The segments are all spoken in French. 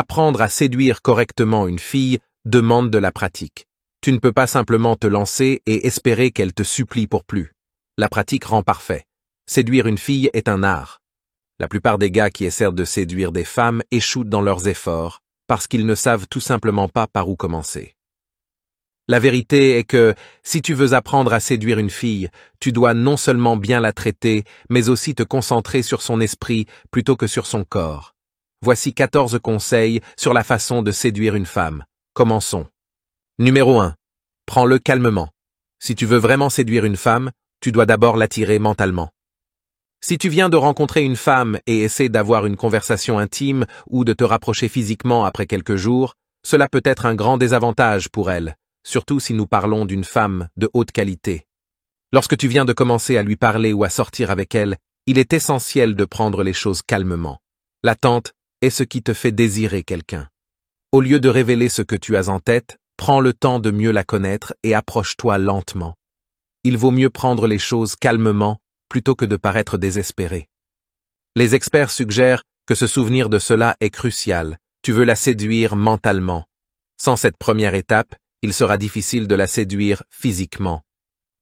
Apprendre à séduire correctement une fille demande de la pratique. Tu ne peux pas simplement te lancer et espérer qu'elle te supplie pour plus. La pratique rend parfait. Séduire une fille est un art. La plupart des gars qui essaient de séduire des femmes échouent dans leurs efforts parce qu'ils ne savent tout simplement pas par où commencer. La vérité est que, si tu veux apprendre à séduire une fille, tu dois non seulement bien la traiter, mais aussi te concentrer sur son esprit plutôt que sur son corps. Voici 14 conseils sur la façon de séduire une femme. Commençons. Numéro 1. Prends-le calmement. Si tu veux vraiment séduire une femme, tu dois d'abord l'attirer mentalement. Si tu viens de rencontrer une femme et essaies d'avoir une conversation intime ou de te rapprocher physiquement après quelques jours, cela peut être un grand désavantage pour elle, surtout si nous parlons d'une femme de haute qualité. Lorsque tu viens de commencer à lui parler ou à sortir avec elle, il est essentiel de prendre les choses calmement. L'attente est ce qui te fait désirer quelqu'un. Au lieu de révéler ce que tu as en tête, prends le temps de mieux la connaître et approche-toi lentement. Il vaut mieux prendre les choses calmement plutôt que de paraître désespéré. Les experts suggèrent que se souvenir de cela est crucial. Tu veux la séduire mentalement. Sans cette première étape, il sera difficile de la séduire physiquement.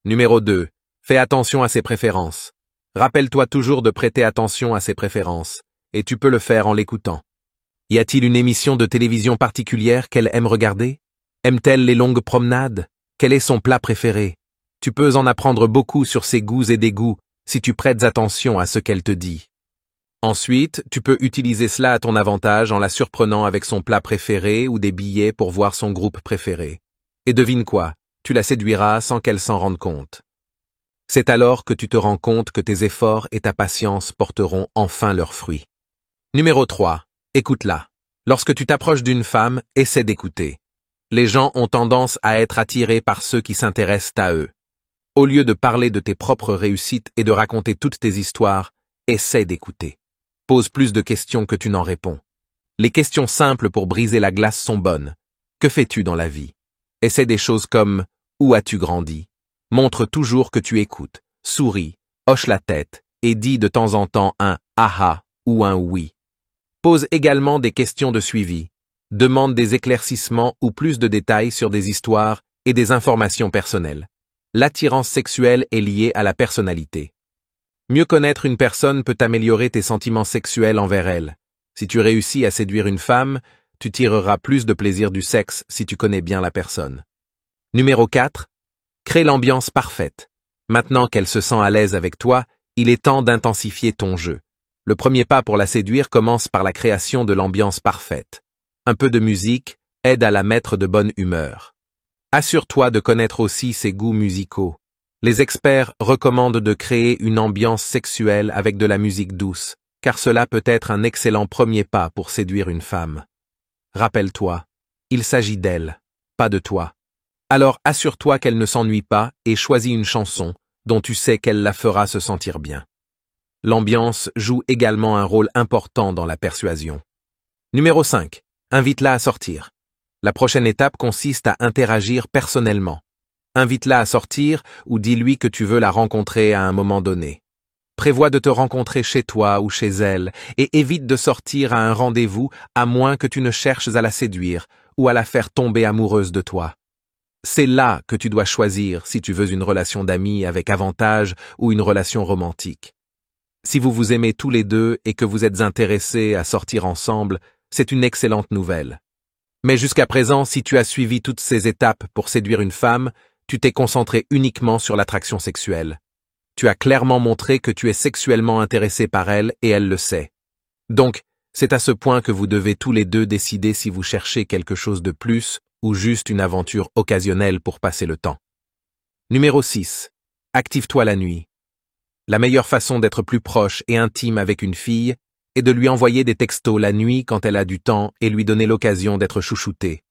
Numéro 2. Fais attention à ses préférences. Rappelle-toi toujours de prêter attention à ses préférences, et tu peux le faire en l'écoutant. Y a-t-il une émission de télévision particulière qu'elle aime regarder? Aime-t-elle les longues promenades? Quel est son plat préféré? Tu peux en apprendre beaucoup sur ses goûts et dégoûts si tu prêtes attention à ce qu'elle te dit. Ensuite, tu peux utiliser cela à ton avantage en la surprenant avec son plat préféré ou des billets pour voir son groupe préféré. Et devine quoi, tu la séduiras sans qu'elle s'en rende compte. C'est alors que tu te rends compte que tes efforts et ta patience porteront enfin leurs fruits. Numéro 3. Écoute-la. Lorsque tu t'approches d'une femme, essaie d'écouter. Les gens ont tendance à être attirés par ceux qui s'intéressent à eux. Au lieu de parler de tes propres réussites et de raconter toutes tes histoires, essaie d'écouter. Pose plus de questions que tu n'en réponds. Les questions simples pour briser la glace sont bonnes. Que fais-tu dans la vie? Essaie des choses comme « Où as-tu grandi ?» Montre toujours que tu écoutes, souris, hoche la tête et dis de temps en temps un « aha » ou un « oui ». Pose également des questions de suivi. Demande des éclaircissements ou plus de détails sur des histoires et des informations personnelles. L'attirance sexuelle est liée à la personnalité. Mieux connaître une personne peut améliorer tes sentiments sexuels envers elle. Si tu réussis à séduire une femme, tu tireras plus de plaisir du sexe si tu connais bien la personne. Numéro 4. Crée l'ambiance parfaite. Maintenant qu'elle se sent à l'aise avec toi, il est temps d'intensifier ton jeu. Le premier pas pour la séduire commence par la création de l'ambiance parfaite. Un peu de musique aide à la mettre de bonne humeur. Assure-toi de connaître aussi ses goûts musicaux. Les experts recommandent de créer une ambiance sexuelle avec de la musique douce, car cela peut être un excellent premier pas pour séduire une femme. Rappelle-toi, il s'agit d'elle, pas de toi. Alors assure-toi qu'elle ne s'ennuie pas et choisis une chanson dont tu sais qu'elle la fera se sentir bien. L'ambiance joue également un rôle important dans la persuasion. Numéro 5. Invite-la à sortir. La prochaine étape consiste à interagir personnellement. Invite-la à sortir ou dis-lui que tu veux la rencontrer à un moment donné. Prévois de te rencontrer chez toi ou chez elle et évite de sortir à un rendez-vous à moins que tu ne cherches à la séduire ou à la faire tomber amoureuse de toi. C'est là que tu dois choisir si tu veux une relation d'amis avec avantage ou une relation romantique. Si vous vous aimez tous les deux et que vous êtes intéressés à sortir ensemble, c'est une excellente nouvelle. Mais jusqu'à présent, si tu as suivi toutes ces étapes pour séduire une femme, tu t'es concentré uniquement sur l'attraction sexuelle. Tu as clairement montré que tu es sexuellement intéressé par elle et elle le sait. Donc, c'est à ce point que vous devez tous les deux décider si vous cherchez quelque chose de plus ou juste une aventure occasionnelle pour passer le temps. Numéro 6. Active-toi la nuit. La meilleure façon d'être plus proche et intime avec une fille est de lui envoyer des textos la nuit quand elle a du temps et lui donner l'occasion d'être chouchoutée.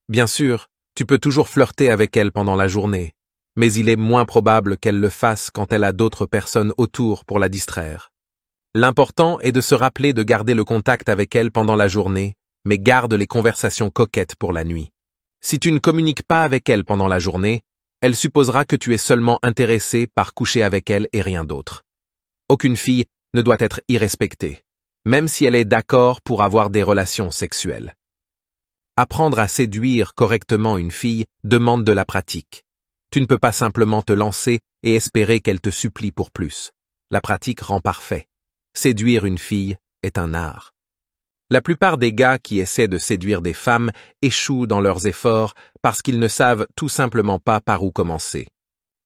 Bien sûr, tu peux toujours flirter avec elle pendant la journée, mais il est moins probable qu'elle le fasse quand elle a d'autres personnes autour pour la distraire. L'important est de se rappeler de garder le contact avec elle pendant la journée, mais garde les conversations coquettes pour la nuit. Si tu ne communiques pas avec elle pendant la journée, elle supposera que tu es seulement intéressé par coucher avec elle et rien d'autre. Aucune fille ne doit être irrespectée. même si elle est d'accord pour avoir des relations sexuelles. Apprendre à séduire correctement une fille demande de la pratique. Tu ne peux pas simplement te lancer et espérer qu'elle te supplie pour plus. La pratique rend parfait. Séduire une fille est un art. La plupart des gars qui essaient de séduire des femmes échouent dans leurs efforts parce qu'ils ne savent tout simplement pas par où commencer.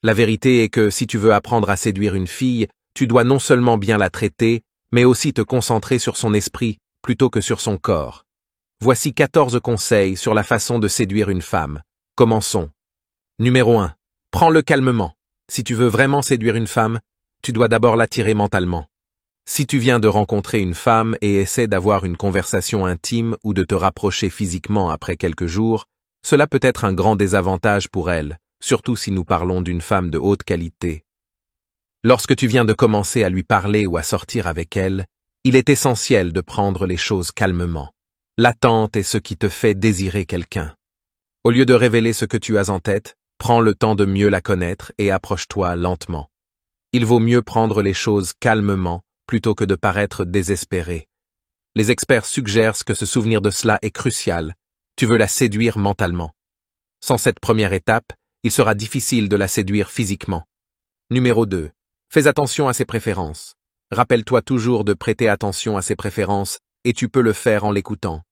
La vérité est que si tu veux apprendre à séduire une fille, tu dois non seulement bien la traiter, mais aussi te concentrer sur son esprit plutôt que sur son corps. Voici 14 conseils sur la façon de séduire une femme. Commençons. Numéro 1. Prends-le calmement. Si tu veux vraiment séduire une femme, tu dois d'abord l'attirer mentalement. Si tu viens de rencontrer une femme et essaies d'avoir une conversation intime ou de te rapprocher physiquement après quelques jours, cela peut être un grand désavantage pour elle, surtout si nous parlons d'une femme de haute qualité. Lorsque tu viens de commencer à lui parler ou à sortir avec elle, il est essentiel de prendre les choses calmement. L'attente est ce qui te fait désirer quelqu'un. Au lieu de révéler ce que tu as en tête, prends le temps de mieux la connaître et approche-toi lentement. Il vaut mieux prendre les choses calmement plutôt que de paraître désespéré. Les experts suggèrent que se souvenir de cela est crucial. Tu veux la séduire mentalement. Sans cette première étape, il sera difficile de la séduire physiquement. Numéro 2. Fais attention à ses préférences. Rappelle-toi toujours de prêter attention à ses préférences et tu peux le faire en l'écoutant.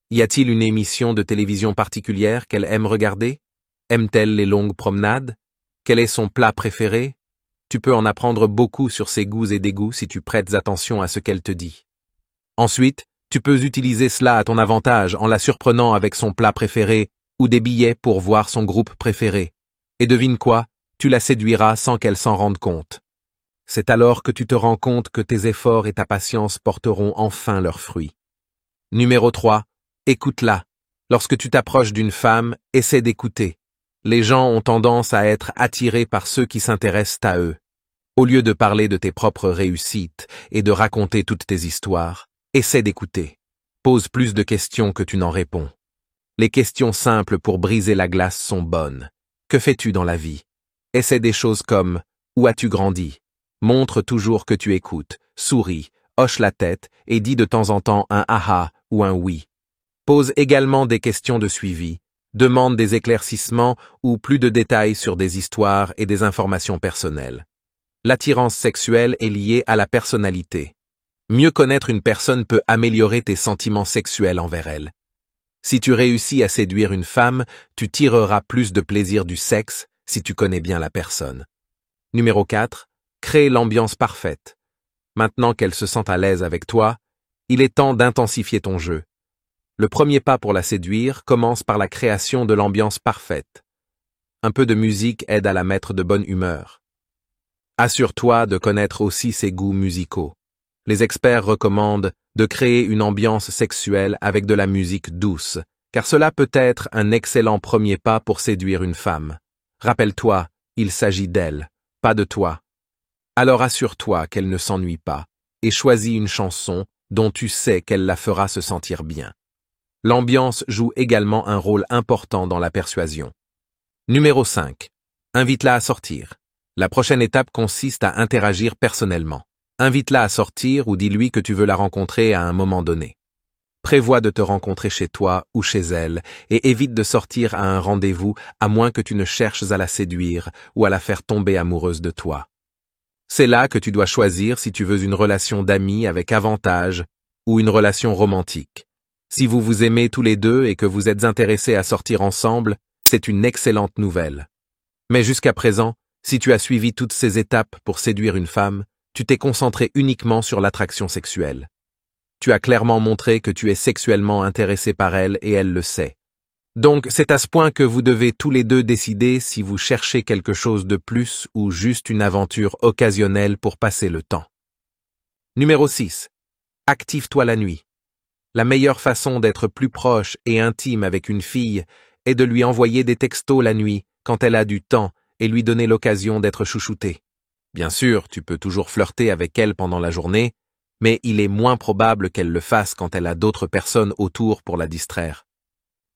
Y a-t-il une émission de télévision particulière qu'elle aime regarder? Aime-t-elle les longues promenades? Quel est son plat préféré? Tu peux en apprendre beaucoup sur ses goûts et dégoûts si tu prêtes attention à ce qu'elle te dit. Ensuite, tu peux utiliser cela à ton avantage en la surprenant avec son plat préféré ou des billets pour voir son groupe préféré. Et devine quoi, tu la séduiras sans qu'elle s'en rende compte. C'est alors que tu te rends compte que tes efforts et ta patience porteront enfin leurs fruits. Numéro 3. Écoute-la. Lorsque tu t'approches d'une femme, essaie d'écouter. Les gens ont tendance à être attirés par ceux qui s'intéressent à eux. Au lieu de parler de tes propres réussites et de raconter toutes tes histoires, essaie d'écouter. Pose plus de questions que tu n'en réponds. Les questions simples pour briser la glace sont bonnes. Que fais-tu dans la vie? Essaie des choses comme « Où as-tu grandi ?» Montre toujours que tu écoutes, souris, hoche la tête et dis de temps en temps un « aha » ou un « oui ». Pose également des questions de suivi. Demande des éclaircissements ou plus de détails sur des histoires et des informations personnelles. L'attirance sexuelle est liée à la personnalité. Mieux connaître une personne peut améliorer tes sentiments sexuels envers elle. Si tu réussis à séduire une femme, tu tireras plus de plaisir du sexe si tu connais bien la personne. Numéro 4. Crée l'ambiance parfaite. Maintenant qu'elle se sent à l'aise avec toi, il est temps d'intensifier ton jeu. Le premier pas pour la séduire commence par la création de l'ambiance parfaite. Un peu de musique aide à la mettre de bonne humeur. Assure-toi de connaître aussi ses goûts musicaux. Les experts recommandent de créer une ambiance sexuelle avec de la musique douce, car cela peut être un excellent premier pas pour séduire une femme. Rappelle-toi, il s'agit d'elle, pas de toi. Alors assure-toi qu'elle ne s'ennuie pas, et choisis une chanson dont tu sais qu'elle la fera se sentir bien. L'ambiance joue également un rôle important dans la persuasion. Numéro 5. Invite-la à sortir. La prochaine étape consiste à interagir personnellement. Invite-la à sortir ou dis-lui que tu veux la rencontrer à un moment donné. Prévois de te rencontrer chez toi ou chez elle et évite de sortir à un rendez-vous à moins que tu ne cherches à la séduire ou à la faire tomber amoureuse de toi. C'est là que tu dois choisir si tu veux une relation d'amis avec avantage ou une relation romantique. Si vous vous aimez tous les deux et que vous êtes intéressés à sortir ensemble, c'est une excellente nouvelle. Mais jusqu'à présent, si tu as suivi toutes ces étapes pour séduire une femme, tu t'es concentré uniquement sur l'attraction sexuelle. Tu as clairement montré que tu es sexuellement intéressé par elle et elle le sait. Donc c'est à ce point que vous devez tous les deux décider si vous cherchez quelque chose de plus ou juste une aventure occasionnelle pour passer le temps. Numéro 6. Active-toi la nuit. La meilleure façon d'être plus proche et intime avec une fille est de lui envoyer des textos la nuit quand elle a du temps et lui donner l'occasion d'être chouchoutée. Bien sûr, tu peux toujours flirter avec elle pendant la journée, mais il est moins probable qu'elle le fasse quand elle a d'autres personnes autour pour la distraire.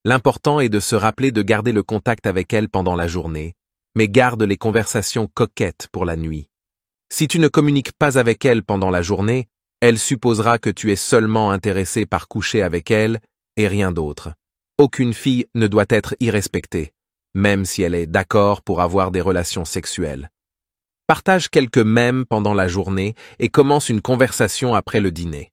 L'important est de se rappeler de garder le contact avec elle pendant la journée, mais garde les conversations coquettes pour la nuit. Si tu ne communiques pas avec elle pendant la journée, Elle supposera que tu es seulement intéressé par coucher avec elle et rien d'autre. Aucune fille ne doit être irrespectée, même si elle est d'accord pour avoir des relations sexuelles. Partage quelques mèmes pendant la journée et commence une conversation après le dîner.